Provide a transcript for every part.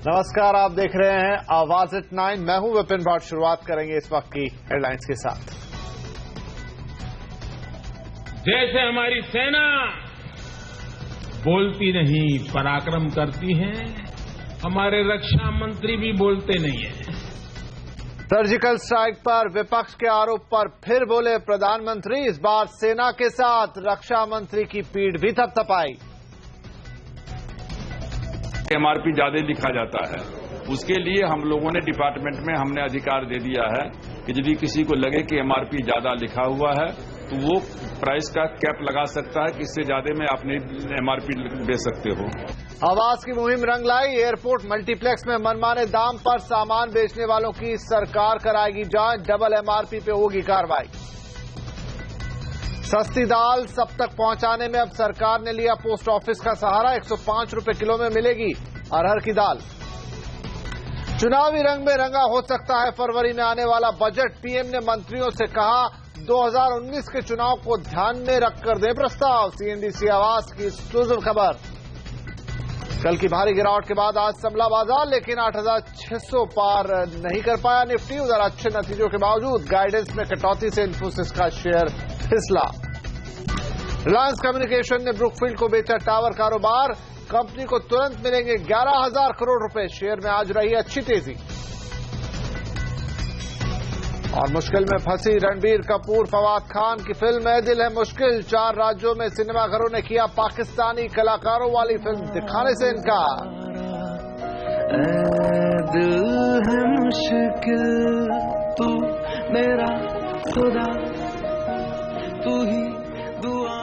नमस्कार, आप देख रहे हैं आवाज एट 9। मैं हूं विपिन भाट। शुरुआत करेंगे इस वक्त की हेडलाइंस के साथ। जैसे हमारी सेना बोलती नहीं पराक्रम करती है, हमारे रक्षा मंत्री भी बोलते नहीं है। सर्जिकल स्ट्राइक पर विपक्ष के आरोप पर फिर बोले प्रधानमंत्री। इस बार सेना के साथ रक्षा मंत्री की पीठ भी थपथपाई। एमआरपी ज्यादा लिखा जाता है, उसके लिए हम लोगों ने डिपार्टमेंट में हमने अधिकार दे दिया है कि यदि किसी को लगे कि एमआरपी ज्यादा लिखा हुआ है तो वो प्राइस का कैप लगा सकता है कि इससे ज्यादा में आप नहीं एमआरपी बेच सकते हो। आवास की मुहिम रंग लाई। एयरपोर्ट मल्टीप्लेक्स में मनमाने दाम पर सामान बेचने वालों की सरकार कराएगी जांच। डबल एमआरपी पे होगी कार्रवाई। सस्ती दाल सब तक पहुंचाने में अब सरकार ने लिया पोस्ट ऑफिस का सहारा। 105 रुपए किलो में मिलेगी अरहर की दाल। चुनावी रंग में रंगा हो सकता है फरवरी में आने वाला बजट। पीएम ने मंत्रियों से कहा 2019 के चुनाव को ध्यान में रखकर दें प्रस्ताव। सीएनबीसी आवास की एक्सक्लूसिव खबर। कल की भारी गिरावट के बाद आज संभला बाजार, लेकिन 8,600 पार नहीं कर पाया निफ्टी। उधर अच्छे नतीजों के बावजूद गाइडेंस में कटौती से इन्फोसिस का शेयर फिसला। रिलायंस कम्युनिकेशन ने ब्रुकफील्ड को बेचा टावर कारोबार। कंपनी को तुरंत मिलेंगे 11,000 करोड़ रुपए। शेयर में आज रही अच्छी तेजी। और मुश्किल में फंसी रणबीर कपूर फवाद खान की फिल्म ए दिल है मुश्किल। 4 राज्यों में सिनेमाघरों ने किया पाकिस्तानी कलाकारों वाली फिल्म दिखाने से इनकार। दिल है मुश्किल, तू मेरा खुदा, तू ही दुआ।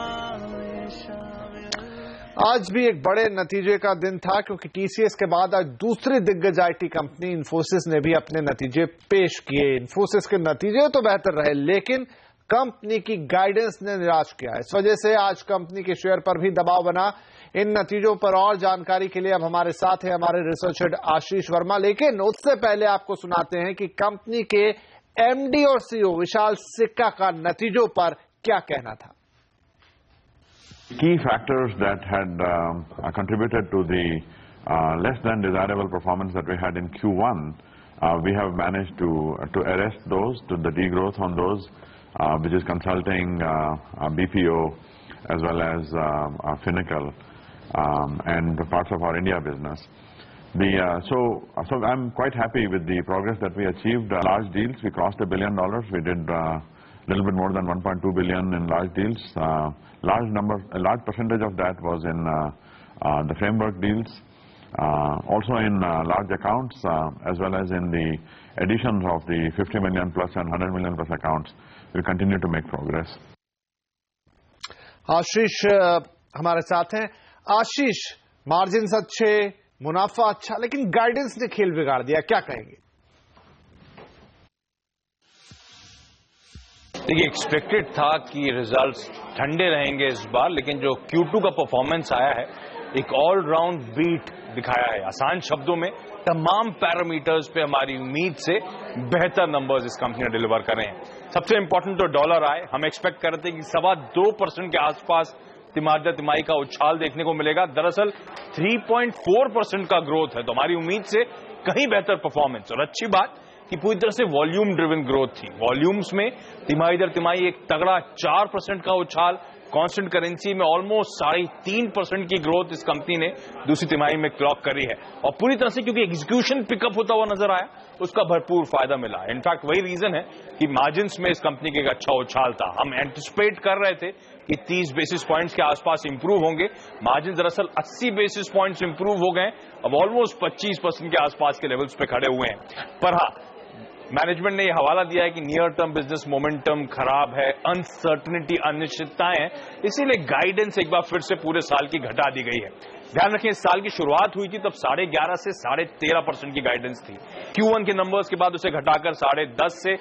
आज भी एक बड़े नतीजे का दिन था, क्योंकि टीसीएस के बाद आज दूसरी दिग्गज आईटी कंपनी इन्फोसिस ने भी अपने नतीजे पेश किए। इन्फोसिस के नतीजे तो बेहतर रहे, लेकिन कंपनी की गाइडेंस ने निराश किया। इस वजह से आज कंपनी के शेयर पर भी दबाव बना। इन नतीजों पर और जानकारी के लिए अब हमारे साथ है हमारे रिसर्च हेड आशीष वर्मा। लेकिन उससे पहले आपको सुनाते हैं कि कंपनी के एमडी और सीईओ विशाल सिक्का का नतीजों पर क्या कहना था। Key factors that had contributed to the less than desirable performance that we had in Q1, we have managed to arrest those, to the degrowth on those, which is consulting, BPO, as well as Finacle, and parts of our India business. So I'm quite happy with the progress that we achieved. Large deals, we crossed $1 billion. We did little bit more than 1.2 billion in large deals. A large percentage of that was in the framework deals, also in large accounts, as well as in the additions of the 50 million plus and 100 million plus accounts. We continue to make progress. आशीष हमारे साथ हैं। आशीष, margins अच्छे, मुनाफा अच्छा, लेकिन guidance ने खेल बिगाड़ दिया, क्या कहेंगे? देखिए, एक्सपेक्टेड था कि रिजल्ट्स ठंडे रहेंगे इस बार, लेकिन जो Q2 का परफॉर्मेंस आया है एक ऑलराउंड बीट दिखाया है। आसान शब्दों में तमाम पैरामीटर्स पे हमारी उम्मीद से बेहतर नंबर्स इस कंपनी ने डिलीवर करे हैं। सबसे इंपॉर्टेंट तो डॉलर आए। हम एक्सपेक्ट करते हैं कि 2.25% के आसपास तिमाही का उछाल देखने को मिलेगा। दरअसल 3.4% का ग्रोथ है, तो हमारी उम्मीद से कहीं बेहतर परफॉर्मेंस। और अच्छी बात कि पूरी तरह से वॉल्यूम ड्रिवन ग्रोथ थी। वॉल्यूम्स में तिमाही दर तिमाही एक तगड़ा 4% का उछाल, कांस्टेंट करेंसी में ऑलमोस्ट 3.5% की ग्रोथ इस कंपनी ने दूसरी तिमाही में क्लॉक करी है। और पूरी तरह से क्योंकि एग्जीक्यूशन पिकअप होता हुआ नजर आया, उसका भरपूर फायदा मिला। इनफैक्ट वही रीजन है कि मार्जिन्स में इस कंपनी के एक अच्छा उछाल था। हम एंटिसिपेट कर रहे थे कि 30 बेसिस पॉइंट्स के आसपास इंप्रूव होंगे। मार्जिन दरअसल 80 बेसिस पॉइंट्स इंप्रूव हो गए, अब ऑलमोस्ट 25% के आसपास के लेवल्स पे खड़े हुए हैं। पर हाँ, मैनेजमेंट ने यह हवाला दिया है कि नियर टर्म बिजनेस मोमेंटम खराब है, अनसर्टनिटी, अनिश्चितताएं हैं, इसीलिए गाइडेंस एक बार फिर से पूरे साल की घटा दी गई है। ध्यान रखें, इस साल की शुरुआत हुई थी तब 11.5 से 13.5% की गाइडेंस थी। Q1 के नंबर्स के बाद उसे घटाकर 10.5 से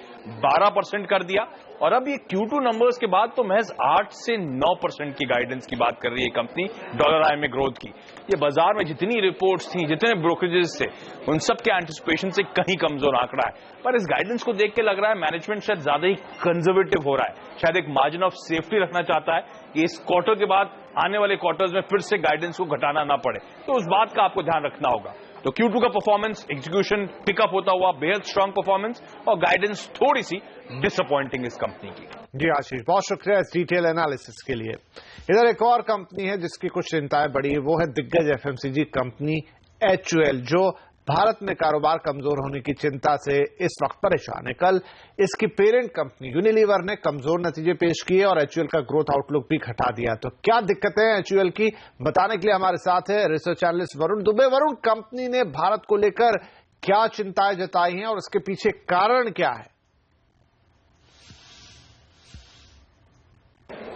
12% कर दिया, और अब ये Q2 नंबर्स के बाद तो महज 8 से 9% की गाइडेंस की बात कर रही है कंपनी डॉलर आय में ग्रोथ की। ये बाजार में जितनी रिपोर्ट्स थी, जितने ब्रोकरेजेस थे, उन सब के एंटिसिपेशन से कहीं कमजोर आंकड़ा है। पर इस गाइडेंस को देख के लग रहा है मैनेजमेंट शायद ज्यादा ही कंजर्वेटिव हो रहा है, शायद एक मार्जिन ऑफ सेफ्टी रखना चाहता है कि इस क्वार्टर के बाद आने वाले क्वार्टर्स में फिर से गाइडेंस को घटाना ना पड़े। तो उस बात का आपको ध्यान रखना होगा। तो Q2 का परफॉर्मेंस, एग्जीक्यूशन पिकअप होता हुआ बेहद स्ट्रांग परफॉर्मेंस और गाइडेंस थोड़ी सी डिसअपॉइंटिंग इस कंपनी की। जी आशीष, बहुत शुक्रिया इस डिटेल एनालिसिस के लिए। इधर एक और कंपनी है जिसकी कुछ चिंताएं बढ़ी है, वो है दिग्गज एफएमसीजी कंपनी HUL, जो भारत में कारोबार कमजोर होने की चिंता से इस वक्त परेशान है। कल इसकी पेरेंट कंपनी यूनिलीवर ने कमजोर नतीजे पेश किए और HUL का ग्रोथ आउटलुक भी घटा दिया। तो क्या दिक्कतें हैं HUL की, बताने के लिए हमारे साथ है research analyst Varun Dubey. Varun, company ने भारत को लेकर क्या चिंताएं जताई हैं और इसके पीछे कारण क्या है?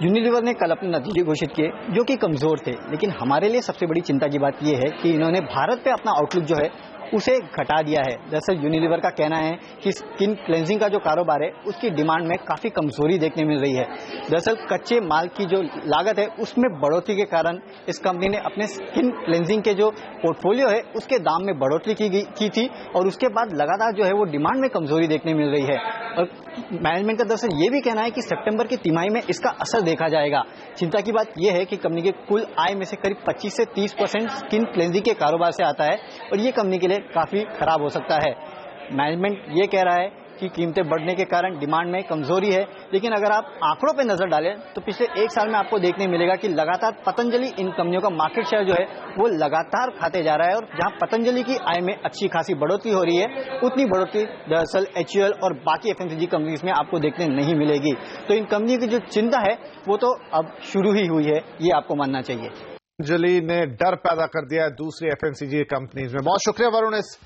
यूनिलीवर ने कल अपने नतीजे घोषित किए जो कि कमजोर थे, लेकिन हमारे लिए सबसे बड़ी चिंता की बात यह है कि इन्होंने भारत पे अपना आउटलुक जो है उसे घटा दिया है। दरअसल यूनिलीवर का कहना है कि स्किन क्लेंजिंग का जो कारोबार है उसकी डिमांड में काफी कमजोरी देखने मिल रही है। दरअसल कच्चे माल की जो लागत है उसमें बढ़ोतरी के कारण इस कंपनी ने अपने स्किन क्लेंजिंग के जो पोर्टफोलियो है उसके दाम में बढ़ोतरी की थी और उसके बाद लगातार जो है वो डिमांड में कमजोरी देखने मिल रही है। और मैनेजमेंट का दरअसल ये भी कहना है कि सितंबर की तिमाही में इसका असर देखा जाएगा। चिंता की बात यह है कि कंपनी के कुल आय में से करीब 25 से 30% स्किन क्लेंजिंग के कारोबार से आता है और ये कंपनी के लिए काफी खराब हो सकता है। मैनेजमेंट ये कह रहा है कि कीमतें बढ़ने के कारण डिमांड में कमजोरी है, लेकिन अगर आप आंकड़ों पर नजर डालें तो पिछले एक साल में आपको देखने मिलेगा कि लगातार पतंजलि इन कंपनियों का मार्केट शेयर जो है वो लगातार खाते जा रहा है और जहां पतंजलि की आय में अच्छी खासी बढ़ोतरी हो रही है उतनी बढ़ोतरी दरअसल HUL और बाकी FMCG कंपनीज में आपको देखने नहीं मिलेगी। तो इन कंपनियों की जो चिंता है वो तो अब शुरू ही हुई है, ये आपको मानना चाहिए। पतंजलि ने डर पैदा कर दिया है दूसरी FMCG कंपनीज में। बहुत शुक्रिया वरुण इस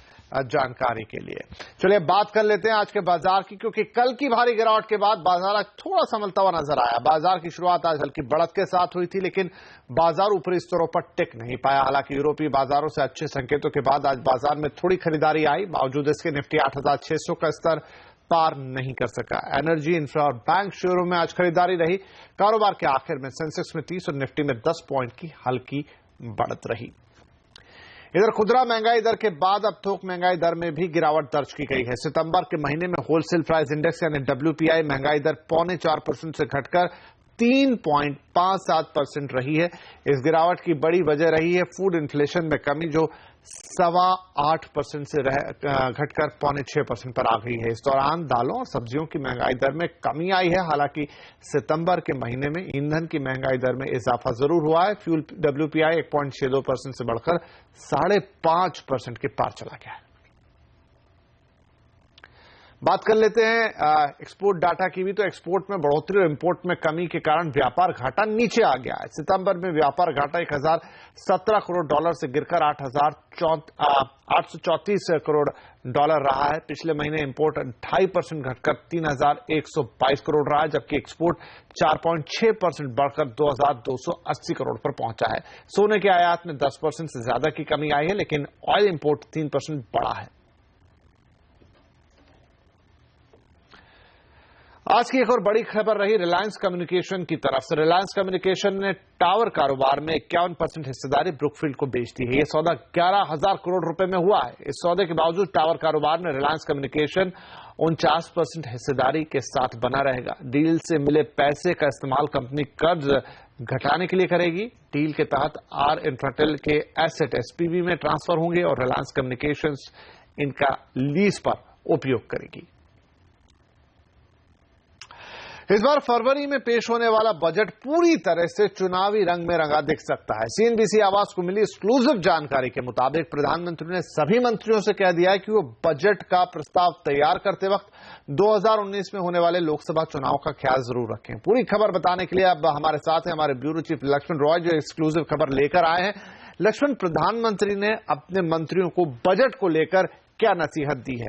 जानकारी के लिए। चलिए बात कर लेते हैं आज के बाजार की, क्योंकि कल की भारी गिरावट के बाद बाजार आज थोड़ा संभलता हुआ नजर आया। बाजार की शुरुआत आज हल्की बढ़त के साथ हुई थी, लेकिन बाजार ऊपरी स्तरों पर टिक नहीं पाया। हालांकि यूरोपीय बाजारों से अच्छे संकेतों के बाद आज बाजार में थोड़ी खरीदारी आई। बावजूद इसके निफ्टी 8,600 का स्तर पार नहीं कर सका। एनर्जी, इंफ्रा और बैंक शेयरों में आज खरीदारी रही। कारोबार के आखिर में सेंसेक्स में 30 और निफ्टी में 10 पॉइंट की हल्की बढ़त रही। इधर खुदरा महंगाई दर के बाद अब थोक महंगाई दर में भी गिरावट दर्ज की गई है। सितंबर के महीने में होलसेल प्राइस इंडेक्स यानी WPI महंगाई दर 0.25% से घटकर 3.57% रही है। इस गिरावट की बड़ी वजह रही है फूड इन्फ्लेशन में कमी, जो 8.25% से घटकर 0.6% पर आ गई है। इस दौरान दालों और सब्जियों की महंगाई दर में कमी आई है। हालांकि सितंबर के महीने में ईंधन की महंगाई दर में इजाफा जरूर हुआ है। फ्यूल WPI 1.62% से बढ़कर 5.5% के पार चला गया है। बात कर लेते हैं एक्सपोर्ट डाटा की भी। तो एक्सपोर्ट में बढ़ोतरी और इंपोर्ट में कमी के कारण व्यापार घाटा नीचे आ गया है। सितंबर में व्यापार घाटा 1,017 करोड़ डॉलर से गिरकर 834 करोड़ डॉलर रहा है। पिछले महीने इंपोर्ट 2.5% घटकर 3,122 करोड़ रहा है, जबकि एक्सपोर्ट 4.6% बढ़कर 2,280 करोड़ पर पहुंचा है। सोने के आयात में 10% से ज्यादा की कमी आई है, लेकिन ऑयल इंपोर्ट 3% बढ़ा है। आज की एक और बड़ी खबर रही रिलायंस कम्युनिकेशन की तरफ से। रिलायंस कम्युनिकेशन ने टावर कारोबार में 51% हिस्सेदारी ब्रुकफील्ड को बेच दी है। यह सौदा 11,000 करोड़ रुपए में हुआ है। इस सौदे के बावजूद टावर कारोबार में रिलायंस कम्युनिकेशन 49% हिस्सेदारी के साथ बना रहेगा। डील से मिले पैसे का इस्तेमाल कंपनी कर्ज घटाने के लिए करेगी। डील के तहत आर इंफ्राटेल के एसेट SPV में ट्रांसफर होंगे और रिलायंस कम्युनिकेशंस इनका लीज पर उपयोग करेगी। इस बार फरवरी में पेश होने वाला बजट पूरी तरह से चुनावी रंग में रंगा दिख सकता है। CNBC आवाज को मिली एक्सक्लूसिव जानकारी के मुताबिक प्रधानमंत्री ने सभी मंत्रियों से कह दिया है कि वो बजट का प्रस्ताव तैयार करते वक्त 2019 में होने वाले लोकसभा चुनाव का ख्याल जरूर रखें। पूरी खबर बताने के लिए अब हमारे साथ हैं हमारे ब्यूरो चीफ लक्ष्मण रॉय, जो एक्सक्लूसिव खबर लेकर आए हैं। लक्ष्मण, प्रधानमंत्री ने अपने मंत्रियों को बजट को लेकर क्या नसीहत दी है?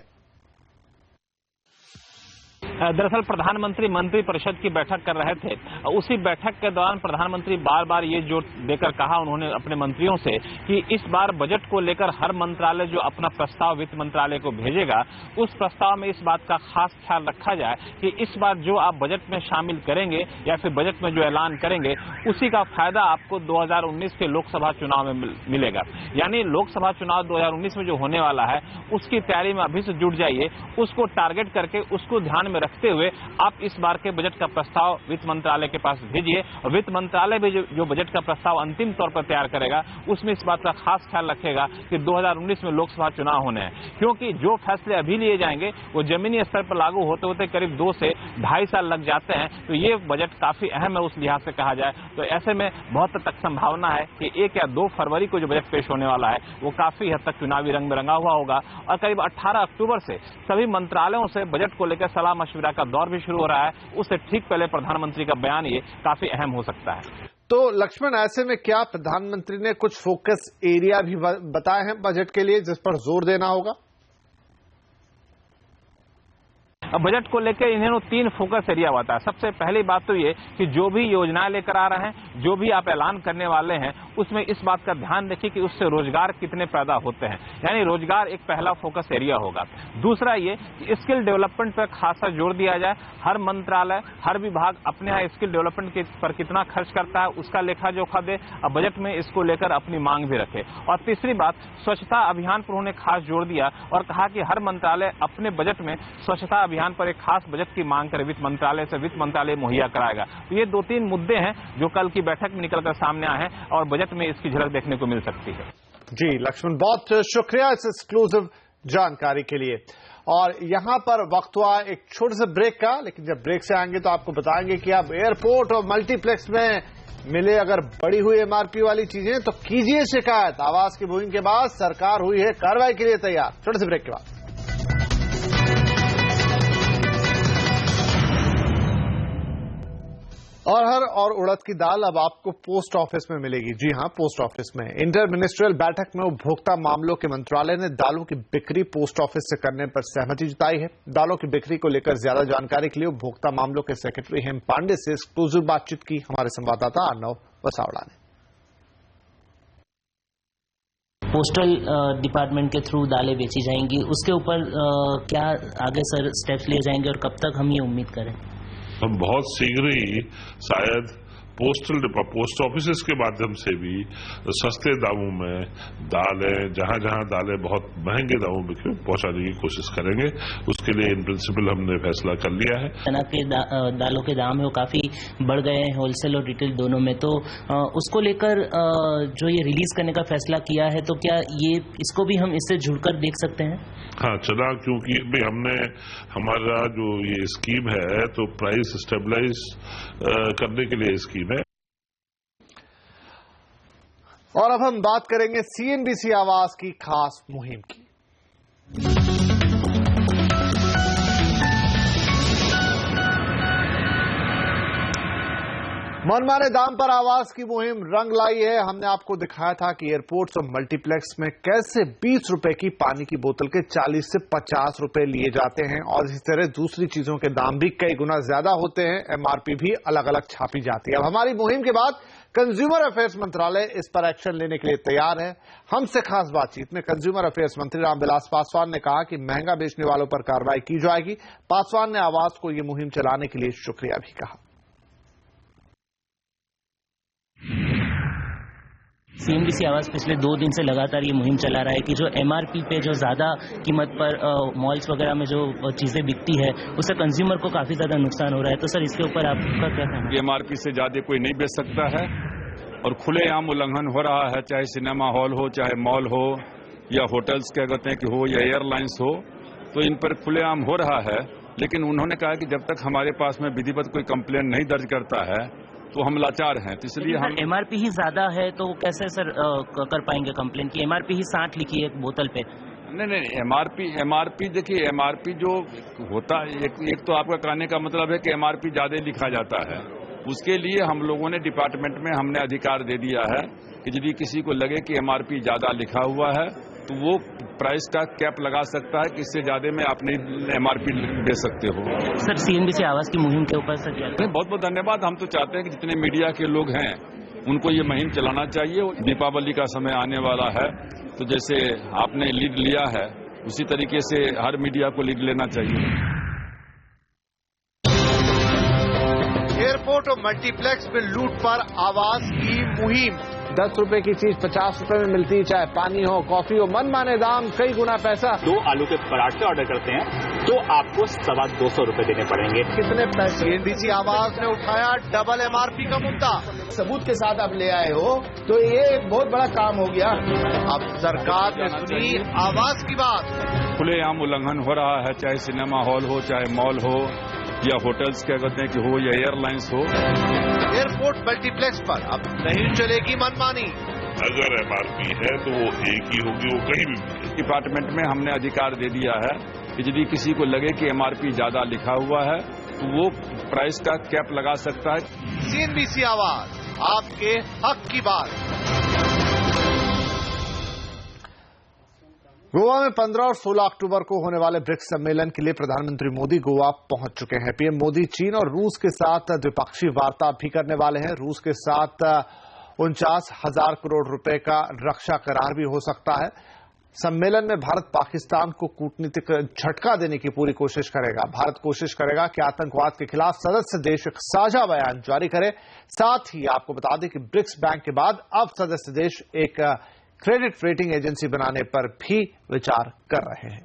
दरअसल प्रधानमंत्री मंत्री परिषद की बैठक कर रहे थे। उसी बैठक के दौरान प्रधानमंत्री बार बार ये जोर देकर कहा उन्होंने अपने मंत्रियों से कि इस बार बजट को लेकर हर मंत्रालय जो अपना प्रस्ताव वित्त मंत्रालय को भेजेगा, उस प्रस्ताव में इस बात का खास ख्याल रखा जाए कि इस बार जो आप बजट में शामिल करेंगे या फिर बजट में जो ऐलान करेंगे उसी का फायदा आपको 2019 के लोकसभा चुनाव में मिलेगा। यानी लोकसभा चुनाव 2019 में जो होने वाला है उसकी तैयारी में अभी से जुट जाइए, उसको टारगेट करके उसको ध्यान में रखते हुए आप इस बार के बजट का प्रस्ताव वित्त मंत्रालय के पास भेजिए और वित्त मंत्रालय भी जो बजट का प्रस्ताव अंतिम तौर पर तैयार करेगा उसमें इस बात का खास ख्याल रखेगा कि 2019 में लोकसभा चुनाव होने हैं, क्योंकि जो फैसले अभी लिए जाएंगे वो जमीनी स्तर पर लागू होते होते करीब 2 से 2.5 साल लग जाते हैं। तो ये बजट काफी अहम है उस लिहाज से कहा जाए तो। ऐसे में बहुत हद तक संभावना है कि 1 या 2 फरवरी को जो बजट पेश होने वाला है वो काफी हद तक चुनावी रंग में रंगा हुआ होगा और करीब 18 अक्टूबर से सभी मंत्रालयों से बजट को लेकर सलाह मशविरा का दौर भी शुरू हो रहा है। उससे ठीक पहले प्रधानमंत्री का बयान ये काफी अहम हो सकता है। तो लक्ष्मण, ऐसे में क्या प्रधानमंत्री ने कुछ फोकस एरिया भी बताए हैं बजट के लिए जिस पर जोर देना होगा? बजट को लेकर इन्होंने 3 फोकस एरिया बताया। सबसे पहली बात तो ये कि जो भी योजनाएं लेकर आ रहे हैं, जो भी आप ऐलान करने वाले हैं, उसमें इस बात का ध्यान रखिए कि उससे रोजगार कितने पैदा होते हैं, यानी रोजगार एक पहला फोकस एरिया होगा। दूसरा ये कि स्किल डेवलपमेंट पर खासा जोर दिया जाए। हर मंत्रालय, हर विभाग अपने यहाँ स्किल डेवलपमेंट पर कितना खर्च करता है उसका लेखा जोखा दे और बजट में इसको लेकर अपनी मांग भी रखे। और तीसरी बात, स्वच्छता अभियान पर उन्होंने खास जोर दिया और कहा कि हर मंत्रालय अपने बजट में स्वच्छता अभियान पर एक खास बजट की मांग कर वित्त मंत्रालय से वित्त मंत्रालय मुहैया कराएगा। तो ये 2-3 मुद्दे हैं जो कल की बैठक में निकलकर सामने आए हैं और बजट में इसकी झलक देखने को मिल सकती है। जी लक्ष्मण, बहुत शुक्रिया इस एक्सक्लूसिव जानकारी के लिए। और यहां पर वक्त हुआ एक छोटे से ब्रेक का, लेकिन जब ब्रेक से आएंगे तो आपको बताएंगे कि अब एयरपोर्ट और मल्टीप्लेक्स में मिले अगर बढ़ी हुई एमआरपी वाली चीजें तो कीजिए शिकायत। आवास की मुहिम के बाद सरकार हुई है कार्रवाई के लिए तैयार। छोटे से ब्रेक के बाद अरहर और उड़द की दाल अब आपको पोस्ट ऑफिस में मिलेगी। जी हां, पोस्ट ऑफिस में। इंटर मिनिस्ट्रियल बैठक में उपभोक्ता मामलों के मंत्रालय ने दालों की बिक्री पोस्ट ऑफिस से करने पर सहमति जताई है। दालों की बिक्री को लेकर ज्यादा जानकारी के लिए उपभोक्ता मामलों के सेक्रेटरी हेम पांडे से एक्सक्लूसिव बातचीत की हमारे संवाददाता अर्नव वसावड़ा ने। पोस्टल डिपार्टमेंट के थ्रू दालें बेची जाएंगी, उसके ऊपर क्या आगे सर स्टेप्स लिए जाएंगे और कब तक हम ये उम्मीद करें? हम बहुत शीघ्र ही शायद पोस्ट ऑफिस के माध्यम से भी सस्ते दामों में दालें, जहां जहां दालें बहुत महंगे दामों में पहुंचाने की कोशिश करेंगे। उसके लिए इन प्रिंसिपल हमने फैसला कर लिया है। चना के दालों के दाम है वो काफी बढ़ गए हैं होलसेल और रिटेल दोनों में, तो उसको लेकर जो ये रिलीज करने का फैसला किया है तो क्या ये इसको भी हम इससे जुड़कर देख सकते हैं? हाँ, चना क्योंकि हमने हमारा जो ये स्कीम है तो प्राइस स्टेबलाइज करने के लिए स्कीम है। और अब हम बात करेंगे सीएनबीसी आवास की खास मुहिम की। मनमाने दाम पर आवास की मुहिम रंग लाई है। हमने आपको दिखाया था कि एयरपोर्ट्स और मल्टीप्लेक्स में कैसे 20 रुपए की पानी की बोतल के 40 से 50 रुपए लिए जाते हैं और इसी तरह दूसरी चीजों के दाम भी कई गुना ज्यादा होते हैं। एमआरपी भी अलग अलग छापी जाती है। अब हमारी मुहिम के बाद कंज्यूमर अफेयर्स मंत्रालय इस पर एक्शन लेने के लिए तैयार है। हमसे खास बातचीत में कंज्यूमर अफेयर्स मंत्री रामविलास पासवान ने कहा कि महंगा बेचने वालों पर कार्रवाई की जाएगी। पासवान ने आवास को ये मुहिम चलाने के लिए शुक्रिया भी कहा। सीएनबीसी आवास पिछले 2 दिन से लगातार ये मुहिम चला रहा है कि जो एमआरपी पे जो ज्यादा कीमत पर मॉल्स वगैरह में जो चीजें बिकती है उससे कंज्यूमर को काफी ज्यादा नुकसान हो रहा है। तो सर इसके ऊपर आपका क्या कहना है? एमआरपी से ज्यादा कोई नहीं बेच सकता है और खुलेआम उल्लंघन हो रहा है, चाहे सिनेमा हॉल हो, चाहे मॉल हो या होटल्स क्या कहते हैं कि हो या एयरलाइंस हो, तो इन पर खुलेआम हो रहा है। लेकिन उन्होंने कहा कि जब तक हमारे पास में विधिवत कोई कंप्लेन नहीं दर्ज करता है तो हम लाचार हैं। तो इसलिए हम एमआरपी ही ज्यादा है तो कैसे सर कर पाएंगे कंप्लेन की? एमआरपी ही 60 लिखी है एक बोतल पे। नहीं, एमआरपी देखिए, एमआरपी जो होता है एक तो आपका कहने का मतलब है कि एमआरपी ज्यादा लिखा जाता है। उसके लिए हम लोगों ने डिपार्टमेंट में हमने अधिकार दे दिया है कि यदि किसी को लगे कि एमआरपी ज्यादा लिखा हुआ है तो वो प्राइस का कैप लगा सकता है कि इससे ज्यादा में आप नहीं एमआरपी दे सकते हो। सर सीएनबीसी आवास की मुहिम के ऊपर सर बहुत बहुत धन्यवाद। हम तो चाहते हैं कि जितने मीडिया के लोग हैं उनको ये मुहिम चलाना चाहिए। दीपावली का समय आने वाला है तो जैसे आपने लीड लिया है उसी तरीके से हर मीडिया को लीड लेना चाहिए। एयरपोर्ट और मल्टीप्लेक्स में लूट पर आवास की मुहिम। 10 रुपए की चीज 50 रुपए में मिलती है, चाहे पानी हो, कॉफी हो, मनमाने दाम, कई गुना पैसा। 2 आलू के पराठे ऑर्डर करते हैं तो आपको 225 रुपए देने पड़ेंगे। कितने पैसे? सीएनबीसी आवाज ने उठाया डबल एमआरपी का मुद्दा। सबूत के साथ आप ले आए हो तो ये एक बहुत बड़ा काम हो गया। अब सरकार ने सुनी आवाज की बात। खुलेआम उल्लंघन हो रहा है, चाहे सिनेमा हॉल हो, चाहे मॉल हो, या होटल्स क्या कहते हैं कि हो, या एयरलाइंस हो। एयरपोर्ट मल्टीप्लेक्स पर अब नहीं चलेगी मनमानी। अगर एमआरपी है तो वो एक ही होगी, वो कहीं भी मिले। डिपार्टमेंट में हमने अधिकार दे दिया है कि यदि किसी को लगे कि एमआरपी ज्यादा लिखा हुआ है तो वो प्राइस का कैप लगा सकता है। सीएनबीसी आवाज, आपके हक की बात। गोवा में 15 और 16 अक्टूबर को होने वाले ब्रिक्स सम्मेलन के लिए प्रधानमंत्री मोदी गोवा पहुंच चुके हैं। पीएम मोदी चीन और रूस के साथ द्विपक्षीय वार्ता भी करने वाले हैं। रूस के साथ 49,000 करोड़ रुपए का रक्षा करार भी हो सकता है। सम्मेलन में भारत पाकिस्तान को कूटनीतिक झटका देने की पूरी कोशिश करेगा। भारत कोशिश करेगा कि आतंकवाद के खिलाफ सदस्य देश एक साझा बयान जारी करे। साथ ही आपको बता दें कि ब्रिक्स बैंक के बाद अब सदस्य देश एक क्रेडिट रेटिंग एजेंसी बनाने पर भी विचार कर रहे हैं।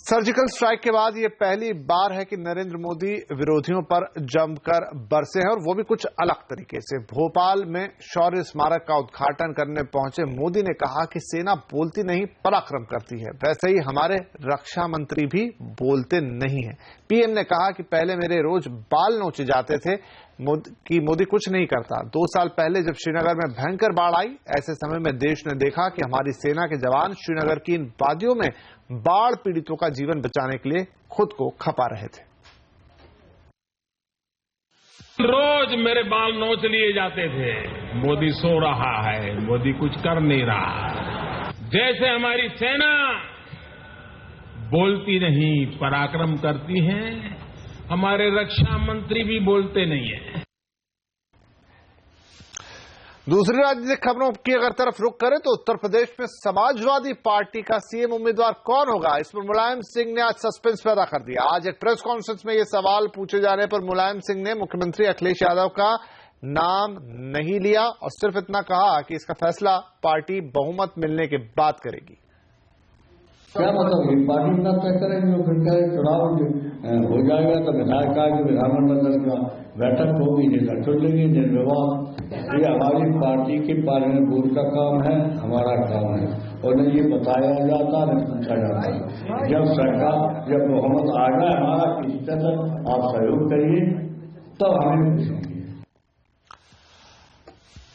सर्जिकल स्ट्राइक के बाद ये पहली बार है कि नरेंद्र मोदी विरोधियों पर जमकर बरसे हैं, और वो भी कुछ अलग तरीके से। भोपाल में शौर्य स्मारक का उद्घाटन करने पहुंचे मोदी ने कहा कि सेना बोलती नहीं, पराक्रम करती है। वैसे ही हमारे रक्षा मंत्री भी बोलते नहीं है। पीएम ने कहा कि पहले मेरे रोज बाल नोचे जाते थे कि मोदी कुछ नहीं करता। 2 साल पहले जब श्रीनगर में भयंकर बाढ़ आई, ऐसे समय में देश ने देखा कि हमारी सेना के जवान श्रीनगर की इन वादियों में बाढ़ पीड़ितों का जीवन बचाने के लिए खुद को खपा रहे थे। रोज मेरे बाल नोच लिए जाते थे, मोदी सो रहा है, मोदी कुछ कर नहीं रहा। जैसे हमारी सेना बोलती नहीं, पराक्रम करती है, हमारे रक्षा मंत्री भी बोलते नहीं है। दूसरी राजनीतिक खबरों की अगर तरफ रुख करें तो उत्तर प्रदेश में समाजवादी पार्टी का सीएम उम्मीदवार कौन होगा, इस पर मुलायम सिंह ने आज सस्पेंस पैदा कर दिया। आज एक प्रेस कॉन्फ्रेंस में ये सवाल पूछे जाने पर मुलायम सिंह ने मुख्यमंत्री अखिलेश यादव का नाम नहीं लिया और सिर्फ इतना कहा कि इसका फैसला पार्टी बहुमत मिलने के बाद करेगी। क्या मतलब ये पार्टी इतना तय करेंगे, फिर क्या चुनाव हो जाएगा तो विधायक का विधानमंडल का बैठक होगी, निर्णय चुन लेंगे, निर्विवाद। ये हमारी पार्टी के पार्लियामेंट बोर्ड का काम है, हमारा काम है, और न ये बताया जाता न पूछा जाता। जब सरकार, जब बहुमत आ जाए हमारा, किसी तरह आप सहयोग करिए तब हमें पूछेंगे।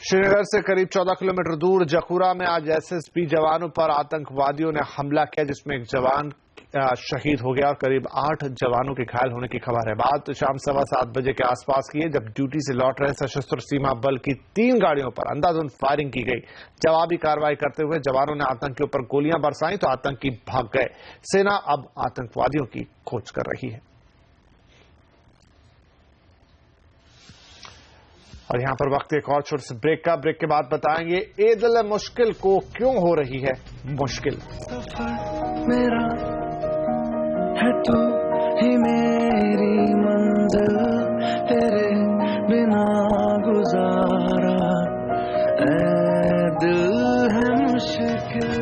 श्रीनगर से करीब 14 किलोमीटर दूर जखूरा में आज एसएसबी जवानों पर आतंकवादियों ने हमला किया, जिसमें एक जवान शहीद हो गया और करीब 8 जवानों के घायल होने की खबर है। बात तो शाम 7:15 बजे के आसपास की है, जब ड्यूटी से लौट रहे सशस्त्र सीमा बल की 3 गाड़ियों पर अंधाधुंध फायरिंग की गई। जवाबी कार्रवाई करते हुए जवानों ने आतंकियों पर गोलियां बरसाई तो आतंकी भाग गए। सेना अब आतंकवादियों की खोज कर रही है। और यहां पर वक्त एक और छोटे से ब्रेक का। ब्रेक के बाद बताएंगे ईद-उल मुश्किल को क्यों हो रही है मुश्किल। मेरा है तू ही मेरी मंजिल, तेरे बिना गुजारा ऐ दिल है मुश्किल।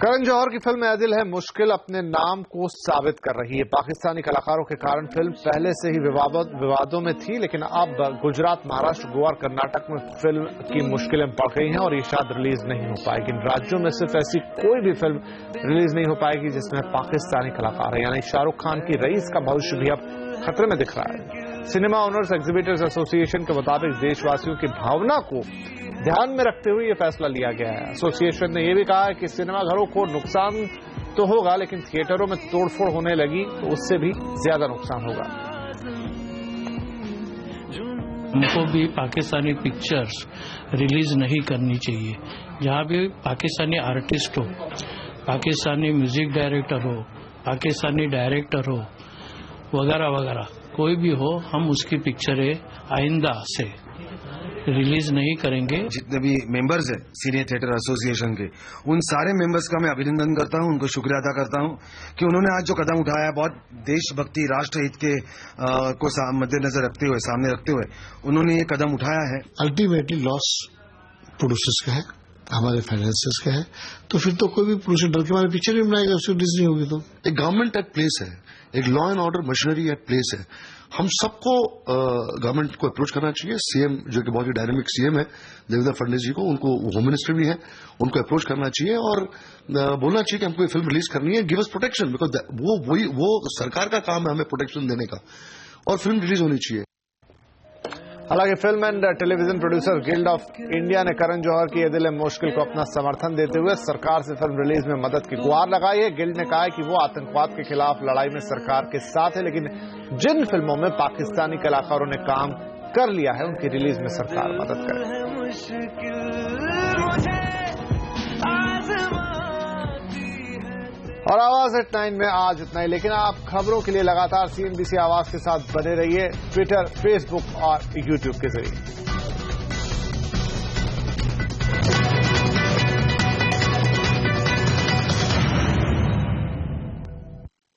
करण जौहर की फिल्म ऐ दिल है मुश्किल अपने नाम को साबित कर रही है। पाकिस्तानी कलाकारों के कारण फिल्म पहले से ही विवादों में थी, लेकिन अब गुजरात, महाराष्ट्र, गोवा और कर्नाटक में फिल्म की मुश्किलें बढ़ गई हैं और ये शायद रिलीज नहीं हो पाएगी। इन राज्यों में सिर्फ ऐसी कोई भी फिल्म रिलीज नहीं हो पाएगी जिसमें पाकिस्तानी कलाकार है, यानी शाहरुख खान की रईस का भविष्य भी अब खतरे में दिख रहा है। सिनेमा ओनर्स एग्जीबिटर्स एसोसिएशन के मुताबिक देशवासियों की भावना को ध्यान में रखते हुए यह फैसला लिया गया है। एसोसिएशन ने यह भी कहा है कि सिनेमाघरों को नुकसान तो होगा, लेकिन थिएटरों में तोड़फोड़ होने लगी तो उससे भी ज्यादा नुकसान होगा। उनको भी पाकिस्तानी पिक्चर्स रिलीज नहीं करनी चाहिए। जहां भी पाकिस्तानी आर्टिस्ट हो, पाकिस्तानी म्यूजिक डायरेक्टर हो, पाकिस्तानी डायरेक्टर हो, वगैरह वगैरह कोई भी हो, हम उसकी पिक्चरें आइंदा से रिलीज नहीं करेंगे। जितने भी मेंबर्स हैं सीनियर थिएटर एसोसिएशन के, उन सारे मेंबर्स का मैं अभिनंदन करता हूं, उनको शुक्रिया अदा करता हूं कि उन्होंने आज जो कदम उठाया है, बहुत देशभक्ति राष्ट्रहित के को मद्देनजर रखते हुए, सामने रखते हुए उन्होंने ये कदम उठाया है। अल्टीमेटली लॉस प्रोड्यूसर्स का है, हमारे फाइनेंसियर्स का है, तो फिर तो कोई भी प्रोड्यूसर डर के हमारे पिक्चर नहीं बनाएगा, उससे रिलीज नहीं होगी। तो एक गवर्नमेंट एट प्लेस है, एक law and order machinery at place है। हम सबको गवर्नमेंट को अप्रोच करना चाहिए। सीएम जो कि बहुत ही डायनेमिक सीएम है देवेंद्र फडणवीस जी को, उनको होम मिनिस्टर भी है, उनको अप्रोच करना चाहिए और बोलना चाहिए कि हमको ये फिल्म रिलीज करनी है, गिव अस प्रोटेक्शन, बिकॉज वो सरकार का काम है हमें प्रोटेक्शन देने का, और फिल्म रिलीज होनी चाहिए। हालांकि film and television producer guild of India ने करण जौहर की ये दिल मुश्किल को अपना समर्थन देते हुए सरकार से फिल्म रिलीज में मदद की गुहार लगाई है। गिल्ड ने कहा है कि वो आतंकवाद के खिलाफ लड़ाई में सरकार के साथ है, लेकिन जिन फिल्मों में पाकिस्तानी कलाकारों ने काम कर लिया है उनकी रिलीज में सरकार मदद करे। और आवाज एट 9 में आज इतना ही, लेकिन आप खबरों के लिए लगातार CNBC आवाज के साथ बने रहिए, ट्विटर, फेसबुक और यूट्यूब के जरिए।